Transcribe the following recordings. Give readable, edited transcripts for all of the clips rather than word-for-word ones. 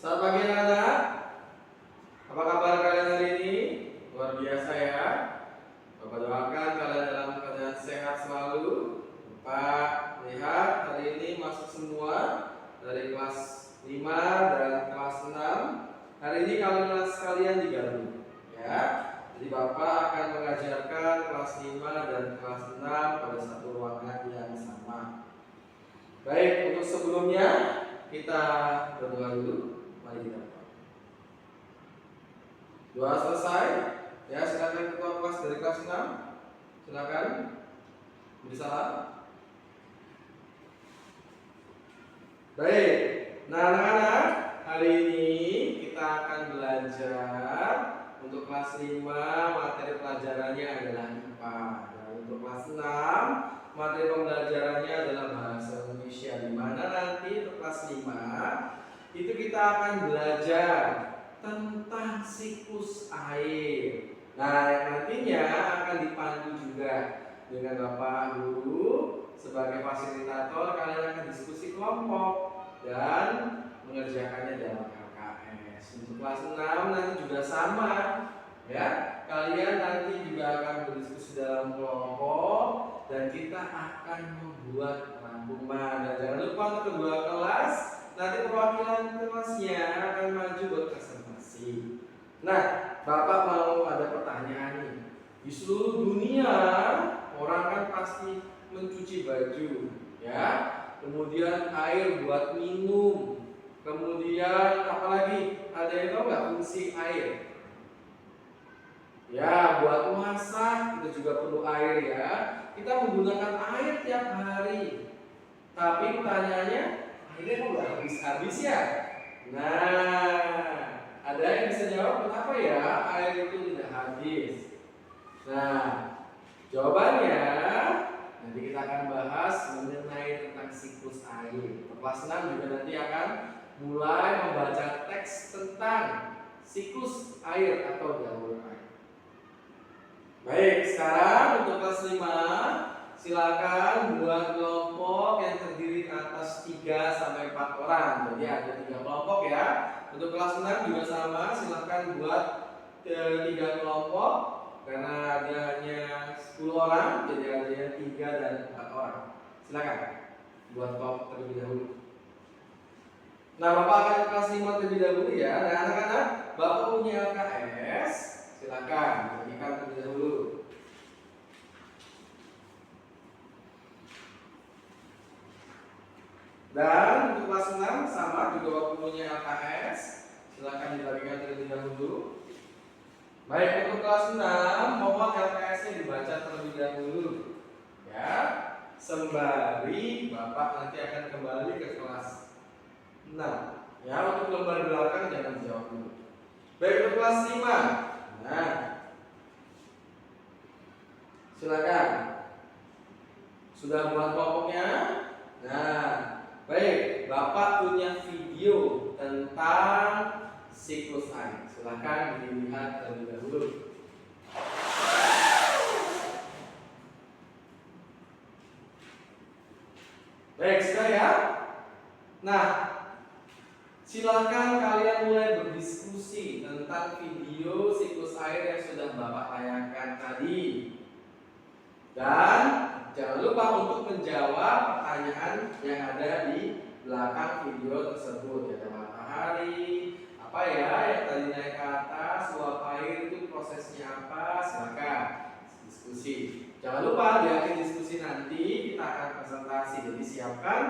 Selamat pagi anak-anak. Apa kabar kalian hari ini? Luar biasa ya. Bapak doakan kalian dalam keadaan sehat selalu. Bapak lihat hari ini masuk semua dari kelas 5 dan kelas 6. Hari ini kalian sekalian digabung ya. Jadi Bapak akan mengajarkan kelas 5 dan kelas 6 pada satu ruangan yang sama. Baik, untuk sebelumnya kita berdoa dulu. Mari kita berdoa. Doa selesai. Ya, silakan ketua kelas dari kelas 6. Silakan. Beri salam. Baik. Nah, anak-anak, hari ini kita akan belajar untuk kelas 5 materi pelajarannya adalah IPA. Dan untuk kelas 6 materi pembelajarannya adalah bahasa Indonesia, di mana nanti untuk kelas 5 itu kita akan belajar tentang siklus air. Nah, yang nantinya akan dipandu juga dengan Bapak Guru sebagai fasilitator. Kalian akan diskusi kelompok dan mengerjakannya dalam LKS. Untuk kelas 6 nanti juga sama ya. Kalian nanti juga akan berdiskusi dalam kelompok dan kita akan membuat rangkuman. Dan jangan lupa untuk kedua kelas, nanti perwakilan kelasnya akan maju buat presentasi. Nah, Bapak mau ada pertanyaan nih. Di seluruh dunia orang kan pasti mencuci baju, ya. Kemudian air buat minum. Kemudian apalagi? Ada yang tahu nggak fungsi air? Ya, buat masak kita juga perlu air ya. Kita menggunakan air tiap hari. Tapi pertanyaannya, airnya kok nggak habis-habis ya? Nah, ada yang bisa jawab kenapa ya air itu tidak habis? Nah, jawabannya nanti kita akan bahas mengenai tentang siklus air. Kelas 6 juga nanti akan mulai membaca teks tentang siklus air atau jalur air. Baik, sekarang untuk kelas 5 silakan buat kelompok yang terdiri atas 3 sampai 4 orang. Jadi ada 3 kelompok ya. Untuk kelas 6 juga sama, silakan buat 3 kelompok karena ada hanya 10 orang, jadi ada yang 3 dan 4 orang. Silakan buat kelompok terlebih dahulu. Nah, Bapak akan kelas 5 terlebih dahulu ya. Nah, anak-anak, Bapak punya LKS, silakan bagikan terlebih dahulu. Dan untuk kelas 6 sama juga Bapak punya LKS, silakan dibagikan terlebih dahulu. Baik, untuk kelas 6 mohon LKS-nya dibaca terlebih dahulu ya. Sembari Bapak nanti akan kembali ke kelas 6 ya. Untuk lembar belakang jangan dijawab dulu. Baik, untuk kelas 5. Nah, silakan. Sudah buat kelompoknya? Nah, baik, Bapak punya video tentang siklus air. Silakan dilihat terlebih dahulu. Baik, sudah ya. Nah, silakan kalian mulai berdiskusi tentang video siklus air yang sudah Bapak tayangkan tadi. Dan jangan lupa untuk menjawab pertanyaan yang ada di belakang video tersebut. Ada matahari, apa ya yang tadi naik ke atas, uap air itu prosesnya apa? Silakan diskusi. Jangan lupa di akhir diskusi nanti kita akan presentasi. Jadi siapkan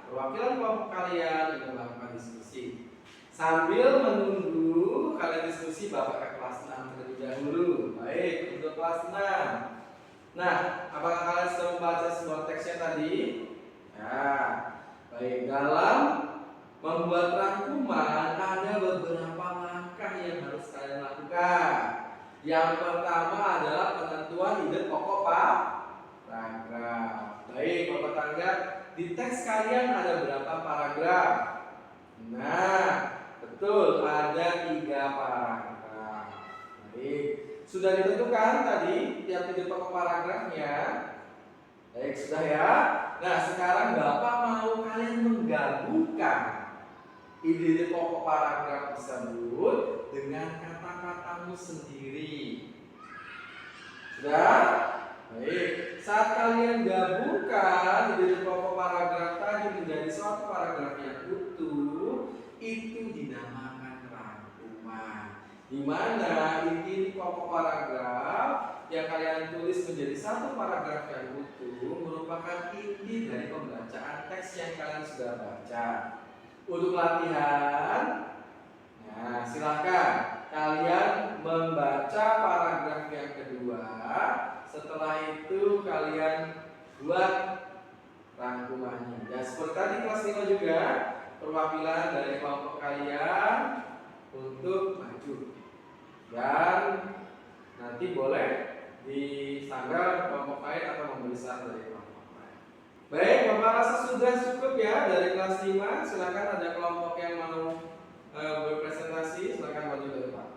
perwakilan kelompok kalian untuk melakukan diskusi. Sambil menunggu kalian diskusi, Bapak ke kelas 6 terlebih dahulu. Baik, untuk kelas 6. Nah, apakah kalian sudah membaca semua teksnya tadi? Ya, baik. Dalam membuat rangkuman ada beberapa langkah yang harus kalian lakukan. Yang pertama adalah penentuan ide pokok paragraf. Baik, Bapak tangga di teks kalian ada berapa paragraf? Nah, betul, ada 3 paragraf. Baik, sudah ditentukan tadi tiap ide pokok paragrafnya? Baik, sudah ya. Nah, sekarang Bapak mau kalian menggabungkan ide pokok paragraf tersebut dengan kata-katamu sendiri. Sudah? Baik. Saat kalian gabungkan ide pokok paragraf tadi menjadi suatu paragraf yang utuh, itu dinamakan rangkuman. Di mana inti pokok paragraf yang kalian tulis menjadi satu paragraf yang utuh merupakan inti dari pembacaan teks yang kalian sudah baca. Untuk latihan, nah silahkan kalian membaca paragraf yang kedua. Setelah itu kalian buat rangkumannya. Ya seperti tadi kelas 5 juga, perwakilan dari kelompok kalian untuk maju. Dan nanti boleh disanggar kelompok lain atau memberi saran dari kelompok lain. Baik, Bapak rasa sudah cukup ya dari kelas 5. Silakan ada kelompok yang mau berpresentasi, silakan maju ke depan.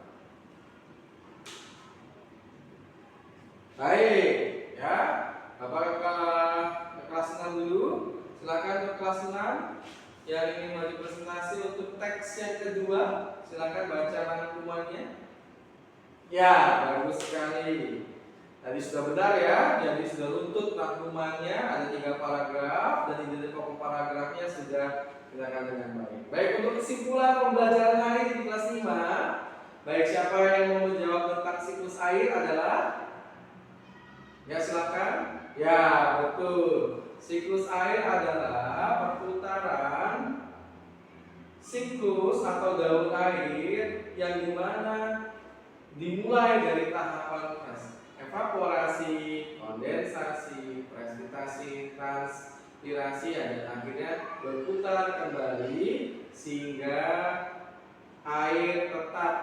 Baik, ya. Bapak ke kelas 6 dulu. Silakan ke kelas 6 yang ingin maju presentasi untuk teks yang kedua. Silakan baca rangkumannya. Ya, bagus sekali. Tadi sudah benar ya, jadi sudah runtut rangkumannya, ada 3 paragraf dan ide pokok paragrafnya sudah dilakukan dengan baik. Baik, untuk kesimpulan pembelajaran hari ini di kelas 5, baik siapa yang mau menjawab tentang siklus air adalah? Ya silakan. Ya betul. Siklus air adalah perputaran siklus atau daun air yang dimana dimulai dari tahapan evaporasi, kondensasi, presipitasi, transpirasi dan akhirnya berputar kembali sehingga air tetap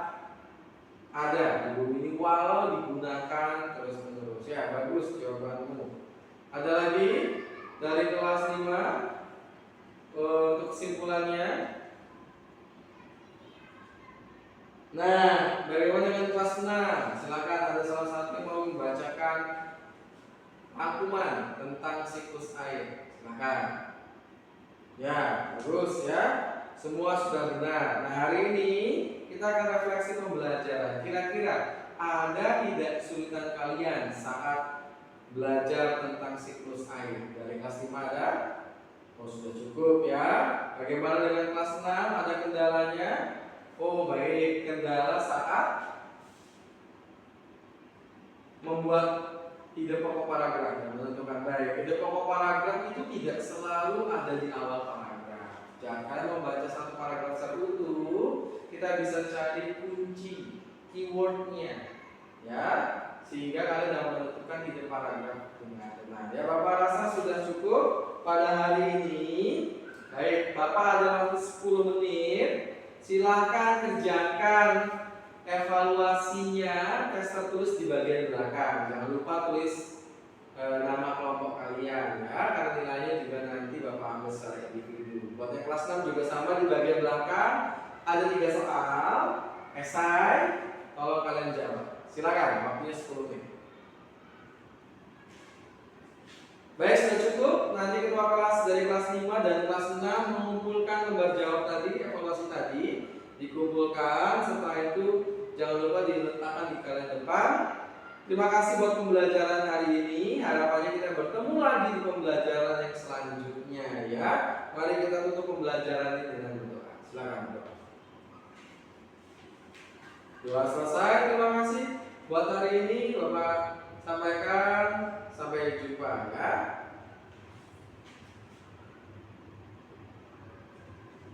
ada di bumi ini walau digunakan terus menerus. Ya bagus jawabanmu. Ada lagi dari kelas 5 untuk kesimpulannya. Nah, bagaimana dengan kelas 6? Silakan ada salah satu yang mau membacakan rangkuman tentang siklus air. Silakan. Ya, bagus ya. Semua sudah benar. Nah, hari ini kita akan refleksi pembelajaran. Kira-kira ada tidak kesulitan kalian saat belajar tentang siklus air? Dari kelas 5 ada? Oh, sudah cukup ya. Bagaimana dengan kelas 6? Ada kendalanya? Oh baik, kendala saat membuat ide pokok paragraf dan menentukan baik. Ide pokok paragraf itu tidak selalu ada di awal paragraf. Jangan membaca satu paragraf seutuh, kita bisa cari kunci keywordnya, ya, sehingga kalian dapat menentukan ide paragraf dengan benar. Ya Bapak rasa sudah cukup pada hari ini. Baik, Bapak ada waktu 10 menit. Silahkan kerjakan evaluasinya, tes tertulis di bagian belakang. Jangan lupa tulis nama kelompok kalian ya, karena nilainya juga nanti Bapak ambil secara individu. Buat yang kelas 6 juga sama, di bagian belakang ada 3 soal esai, tolong kalian jawab. Silakan, waktunya 10 menit. Baik, sudah cukup. Nanti ketua kelas dari kelas 5 dan kelas 6 mengumpulkan lembar jawab tadi, evaluasi tadi, dikumpulkan. Setelah itu jangan lupa diletakkan di kalian depan. Terima kasih buat pembelajaran hari ini. Harapannya kita bertemu lagi di pembelajaran yang selanjutnya ya. Mari kita tutup pembelajaran ini dengan berdoa. Silakan berdoa. Doa selesai. Terima kasih buat hari ini. Bapak sampaikan. Sampai jumpa ya.